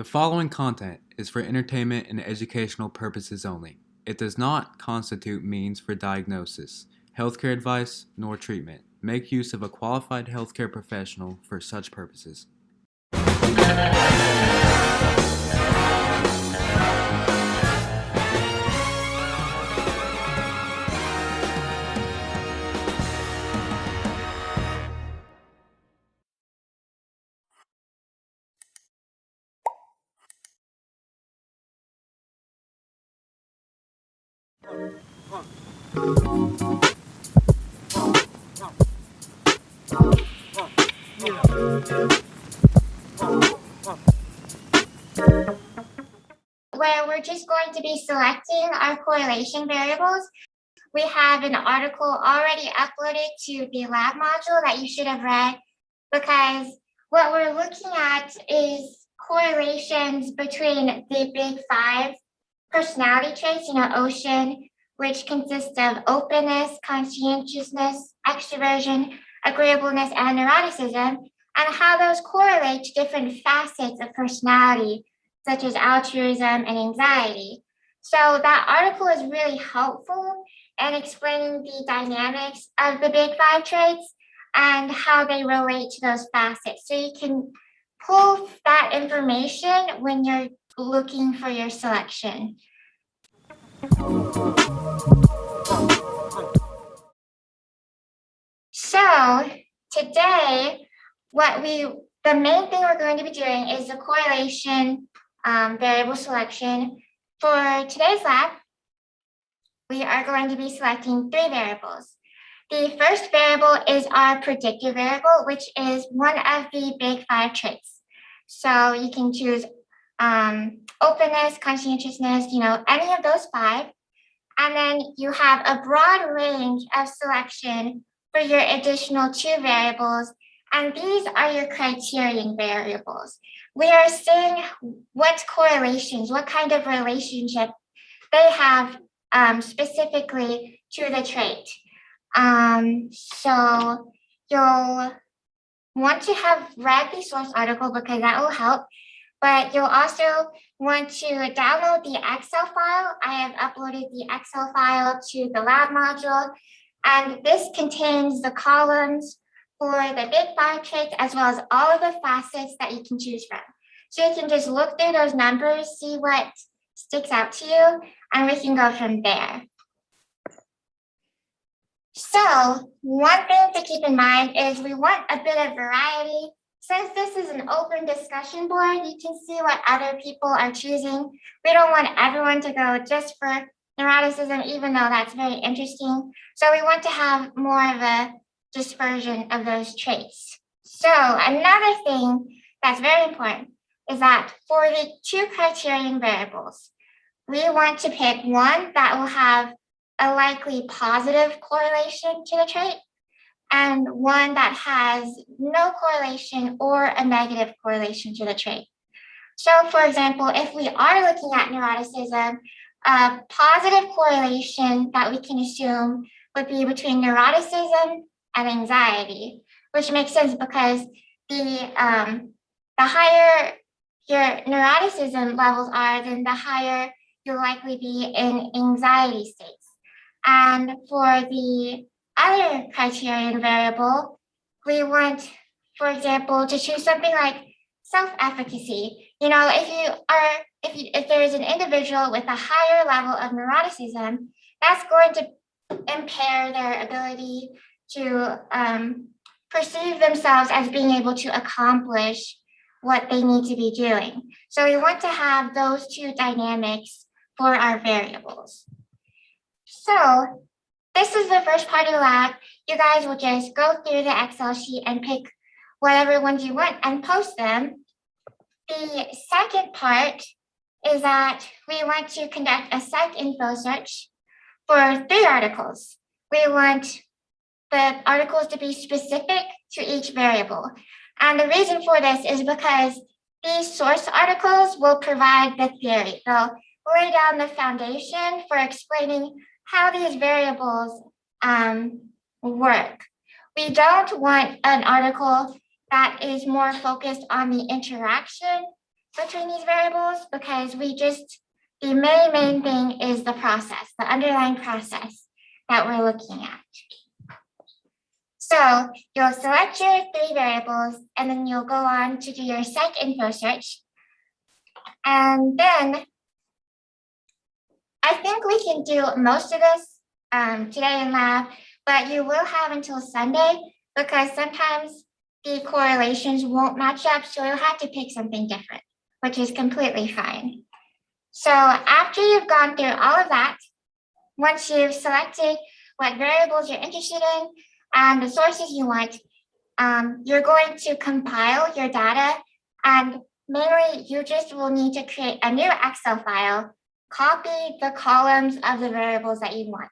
The following content is for entertainment and educational purposes only. It does not constitute means for diagnosis, healthcare advice, nor treatment. Make use of a qualified healthcare professional for such purposes. Where we're just going to be selecting our correlation variables. We have an article already uploaded to the lab module that you should have read, because what we're looking at is correlations between the big five personality traits, ocean, which consists of openness, conscientiousness, extroversion, agreeableness, and neuroticism, and how those correlate to different facets of personality, such as altruism and anxiety. So that article is really helpful in explaining the dynamics of the big five traits and how they relate to those facets. So you can pull that information when you're looking for your selection. So today, the main thing we're going to be doing is the correlation variable selection. For today's lab, we are going to be selecting three variables. The first variable is our predictor variable, which is one of the big five traits. So you can choose openness, conscientiousness, any of those five. And then you have a broad range of selection for your additional two variables. And these are your criterion variables. We are seeing what correlations, what kind of relationship they have specifically to the trait. So you'll want to have read the source article because that will help, but you'll also want to download the Excel file. I have uploaded the Excel file to the lab module, and this contains the columns for the big five traits as well as all of the facets that you can choose from. So you can just look through those numbers, see what sticks out to you, and we can go from there. So one thing to keep in mind is we want a bit of variety. Since this is an open discussion board, you can see what other people are choosing. We don't want everyone to go just for neuroticism, even though that's very interesting. So we want to have more of a dispersion of those traits. So another thing that's very important is that for the two criterion variables, we want to pick one that will have a likely positive correlation to the trait and one that has no correlation or a negative correlation to the trait. So for example, if we are looking at neuroticism, a positive correlation that we can assume would be between neuroticism and anxiety, which makes sense because the higher your neuroticism levels are, then the higher you'll likely be in anxiety states. And for the other criterion variable, we want, for example, to choose something like self-efficacy. If there is an individual with a higher level of neuroticism, that's going to impair their ability to perceive themselves as being able to accomplish what they need to be doing. So we want to have those two dynamics for our variables. So this is the first part of the lab. You guys will just go through the Excel sheet and pick whatever ones you want and post them. The second part is that we want to conduct a Psycinfo search for three articles. We want the articles to be specific to each variable. And the reason for this is because these source articles will provide the theory. They'll lay down the foundation for explaining how these variables work. We don't want an article that is more focused on the interaction between these variables because the main thing is the process, the underlying process that we're looking at. So you'll select your 3 variables and then you'll go on to do your Psycinfo search. And then I think we can do most of this today in lab, but you will have until Sunday because sometimes the correlations won't match up. So you'll have to pick something different, which is completely fine. So after you've gone through all of that, once you've selected what variables you're interested in and the sources you want, you're going to compile your data, and mainly you just will need to create a new Excel file, copy the columns of the variables that you want.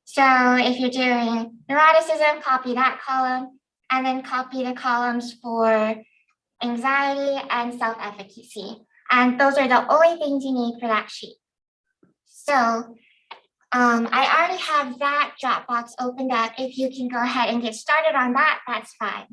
So if you're doing neuroticism, copy that column, and then copy the columns for anxiety and self-efficacy. And those are the only things you need for that sheet. So I already have that Dropbox opened up. If you can go ahead and get started on that, that's fine.